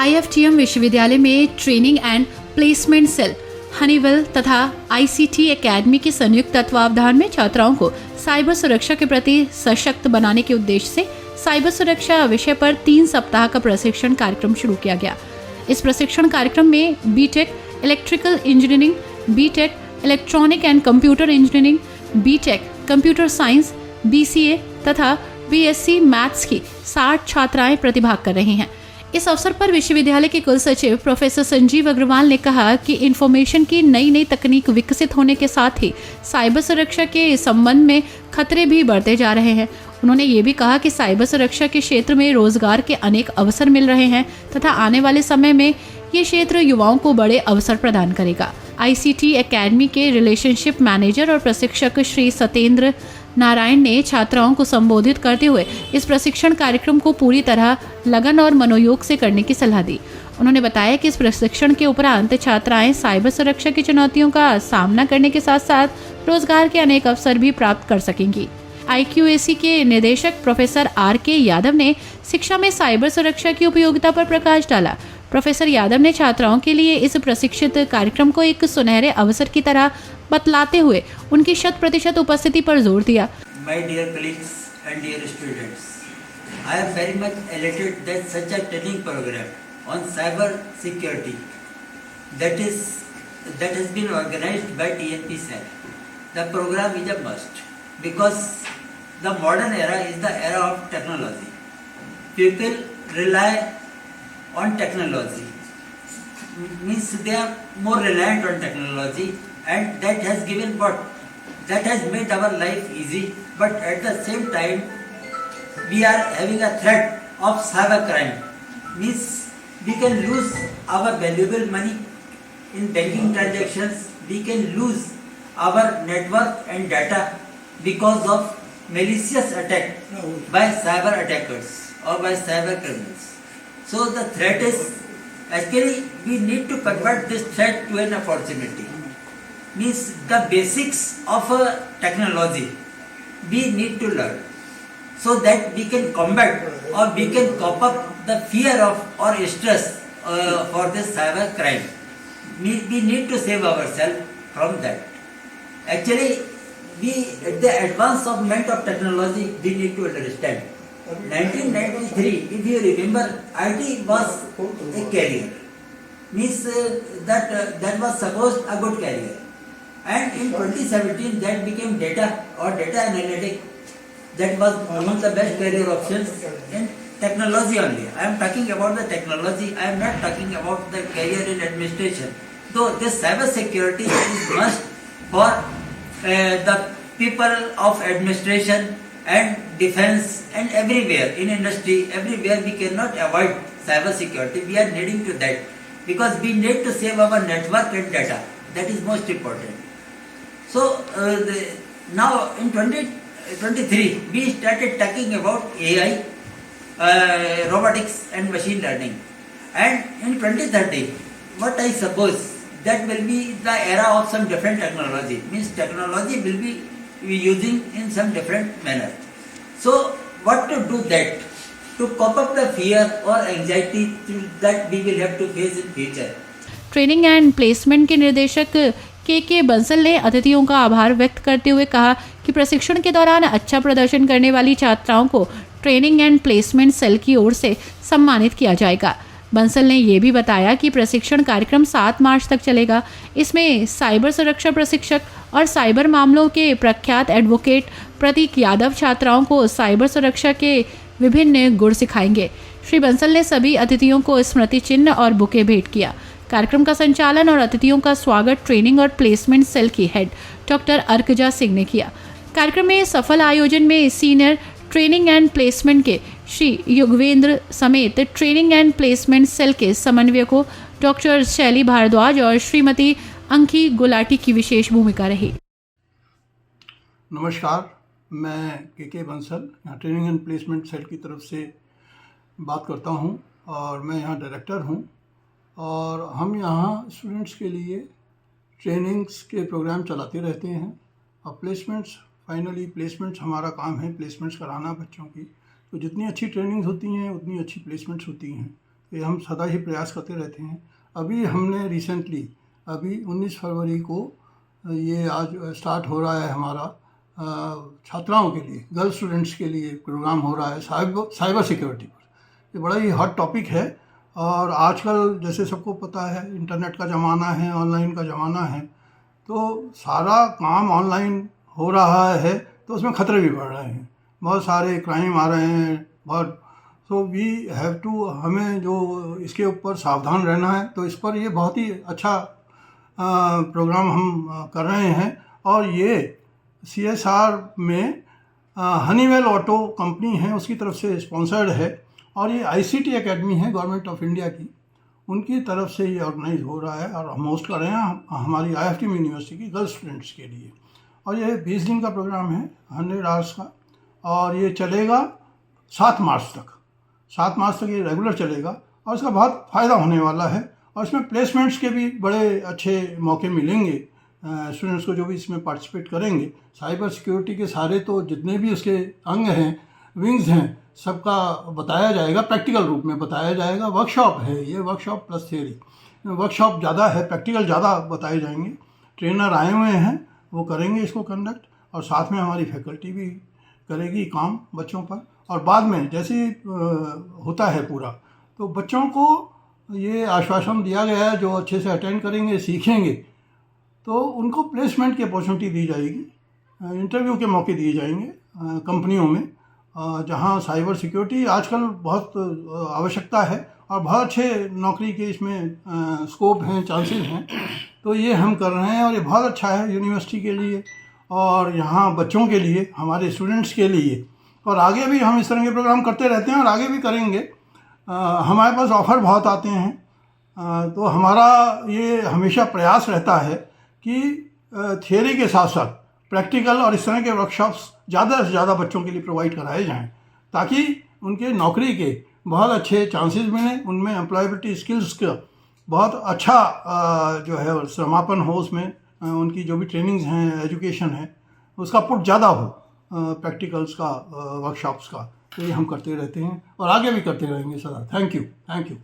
IFTM विश्वविद्यालय में training and placement cell Honeywell तथा ICT एकेडमी के संयुक्त तत्वावधान में छात्राओं को साइबर सुरक्षा के प्रति सशक्त बनाने के उद्देश्य से साइबर सुरक्षा विषय पर 3 सप्ताह का प्रशिक्षण कार्यक्रम शुरू किया गया। इस प्रशिक्षण कार्यक्रम में BTech electrical engineering, BTech electronic and computer engineering, BTech computer science, BCA तथा BSc मैथ्स की 60 छात्राएं प्रतिभाग कर रही हैं। इस अवसर पर विश्वविद्यालय के कुल सचिव प्रोफेसर संजीव अग्रवाल ने कहा कि इंफॉर्मेशन की नई नई तकनीक विकसित होने के साथ ही साइबर सुरक्षा के संबंध में खतरे भी बढ़ते जा रहे हैं। उन्होंने ये भी कहा कि साइबर सुरक्षा के क्षेत्र में रोजगार के अनेक अवसर मिल रहे हैं तथा आने वाले समय में ये क्षेत्र युवाओं को बड़े अवसर प्रदान करेगा। ICT एकेडमी के रिलेशनशिप मैनेजर और प्रशिक्षक श्री सत्येंद्र नारायण ने छात्राओं को संबोधित करते हुए इस प्रशिक्षण कार्यक्रम को पूरी तरह लगन और मनोयोग से करने की सलाह दी। उन्होंने बताया कि इस प्रशिक्षण के उपरांत छात्राएं साइबर सुरक्षा की चुनौतियों का सामना करने के साथ साथ रोजगार के अनेक अवसर भी प्राप्त कर सकेंगी। IQAC के निदेशक प्रोफेसर RK यादव ने शिक्षा में साइबर सुरक्षा की उपयोगिता पर प्रकाश डाला। प्रोफेसर यादव ने छात्राओं के लिए इस प्रशिक्षित कार्यक्रम को एक सुनहरे अवसर की तरह बतलाते हुए उनकी 100% उपस्थिति पर जोर दिया। My dear colleagues and dear students, I am very much elated that such a training program on cyber security that has been organized by TNP Cell. The program is a must because the modern era is the era of technology. People rely on technology, means they are more reliant on technology, and that has given that has made our life easy, but at the same time we are having a threat of cyber crime, means we can lose our valuable money in banking transactions, we can lose our network and data because of malicious attack by cyber attackers or by cyber criminals. So the threat is, actually we need to convert this threat to an opportunity. Means the basics of technology we need to learn so that we can combat or we can cope up the fear of or stress for this cyber crime. We need to save ourselves from that. Actually, at the advancement of technology, we need to understand. 1993, if you remember, IT was a career. Means that was supposed a good career. And in 2017, that became data or data analytics. That was among the best career options in technology only. I am talking about the technology. I am not talking about the career in administration. So this cyber security is must for the people of administration and defense and everywhere in industry, everywhere we cannot avoid cyber security. We are needing to that because we need to save our network and data. That is most important. So now in 2023 we started talking about AI, robotics and machine learning, and in 2030 what I suppose that will be the era of some different technology, means technology will be using in some different manner. So what to do that to cope up the fear or anxiety that we will have to face in future. Training and placement के निदेशक के बंसल ने अतिथियों का आभार व्यक्त करते हुए कहा कि प्रशिक्षण के दौरान अच्छा प्रदर्शन करने वाली छात्राओं को ट्रेनिंग एंड प्लेसमेंट सेल की ओर से सम्मानित किया जाएगा। बंसल ने यह भी बताया कि प्रशिक्षण कार्यक्रम 7 मार्च तक चलेगा। इसमें साइबर सुरक्षा प्रशिक्षक और साइबर मामलों के प्रख्यात एडवोकेट प्रतीक यादव छात्राओं को साइबर सुरक्षा के विभिन्न गुण सिखाएंगे। श्री बंसल ने सभी अतिथियों को स्मृति चिन्ह और बुके भेंट किया। कार्यक्रम का संचालन और अतिथियों का स्वागत ट्रेनिंग और प्लेसमेंट सेल की हेड डॉक्टर अर्कजा सिंह ने किया। कार्यक्रम में सफल आयोजन में सीनियर ट्रेनिंग एंड प्लेसमेंट के श्री युगवेंद्र समेत ट्रेनिंग एंड प्लेसमेंट सेल के समन्वयकों डॉक्टर शैली भारद्वाज और श्रीमती अंकी गुलाटी की विशेष भूमिका रही। नमस्कार, मैं के बंसल यहाँ ट्रेनिंग एंड प्लेसमेंट सेल की तरफ से बात करता हूँ और मैं यहाँ डायरेक्टर हूँ। और हम यहाँ स्टूडेंट्स के लिए ट्रेनिंग्स के प्रोग्राम चलाते रहते हैं और प्लेसमेंट्स हमारा काम है, प्लेसमेंट्स कराना बच्चों की। तो जितनी अच्छी ट्रेनिंग्स होती हैं उतनी अच्छी प्लेसमेंट्स होती हैं। ये हम सदा ही प्रयास करते रहते हैं। अभी हमने रिसेंटली अभी 19 फरवरी को ये आज स्टार्ट हो रहा है हमारा छात्राओं के लिए, गर्ल स्टूडेंट्स के लिए प्रोग्राम हो रहा है साइबर सिक्योरिटी पर। ये बड़ा ही हॉट टॉपिक है और आजकल जैसे सबको पता है इंटरनेट का ज़माना है, ऑनलाइन का ज़माना है, तो सारा काम ऑनलाइन हो रहा है तो उसमें ख़तरे भी बढ़ रहे हैं, बहुत सारे क्राइम आ रहे हैं बहुत। सो वी हैव टू, हमें जो इसके ऊपर सावधान रहना है। तो इस पर ये बहुत ही अच्छा प्रोग्राम हम कर रहे हैं और ये CSR में हनीवेल ऑटो कंपनी है उसकी तरफ से स्पॉन्सर्ड है और ये ICT एकेडमी है गवर्नमेंट ऑफ इंडिया की, उनकी तरफ से ये ऑर्गेनाइज हो रहा है और हम होस्ट कर रहे हैं हमारी IFT यूनिवर्सिटी की गर्ल्स स्टूडेंट्स के लिए। और ये 20 दिन का प्रोग्राम है, 100 आवर्स का, और ये चलेगा 7 मार्च तक। 7 मार्च तक ये रेगुलर चलेगा और इसका बहुत फ़ायदा होने वाला है और इसमें प्लेसमेंट्स के भी बड़े अच्छे मौके मिलेंगे स्टूडेंट्स को जो भी इसमें पार्टिसिपेट करेंगे। साइबर सिक्योरिटी के सारे तो जितने भी उसके अंग हैं, विंग्स हैं, सबका बताया जाएगा, प्रैक्टिकल रूप में बताया जाएगा। वर्कशॉप है ये, वर्कशॉप प्लस थियरी, वर्कशॉप ज़्यादा है, प्रैक्टिकल ज़्यादा बताए जाएंगे। ट्रेनर आए हुए हैं, वो करेंगे इसको कंडक्ट, और साथ में हमारी फैकल्टी भी करेगी काम बच्चों पर। और बाद में जैसे होता है पूरा, तो बच्चों को ये आश्वासन दिया गया है जो अच्छे से अटेंड करेंगे, सीखेंगे, तो उनको प्लेसमेंट की अपॉर्चुनिटी दी जाएगी, इंटरव्यू के मौके दिए जाएंगे कंपनियों में, जहां साइबर सिक्योरिटी आजकल बहुत आवश्यकता है और बहुत अच्छे नौकरी के इसमें स्कोप हैं, चांसेस हैं। तो ये हम कर रहे हैं और ये बहुत अच्छा है यूनिवर्सिटी के लिए और यहाँ बच्चों के लिए, हमारे स्टूडेंट्स के लिए। और आगे भी हम इस तरह के प्रोग्राम करते रहते हैं और आगे भी करेंगे। हमारे पास ऑफ़र बहुत आते हैं, तो हमारा ये हमेशा प्रयास रहता है कि थियरी के साथ साथ प्रैक्टिकल और इस तरह के वर्कशॉप्स ज़्यादा से ज़्यादा बच्चों के लिए प्रोवाइड कराए जाएं, ताकि उनके नौकरी के बहुत अच्छे चांसेस मिलें, उनमें एम्प्लॉयबिलिटी स्किल्स का बहुत अच्छा जो है समापन हो, उसमें उनकी जो भी ट्रेनिंग्स हैं, एजुकेशन है, उसका पुट ज़्यादा हो, प्रैक्टिकल्स का, वर्कशॉप्स का। तो ये हम करते रहते हैं और आगे भी करते रहेंगे सदा। Thank you.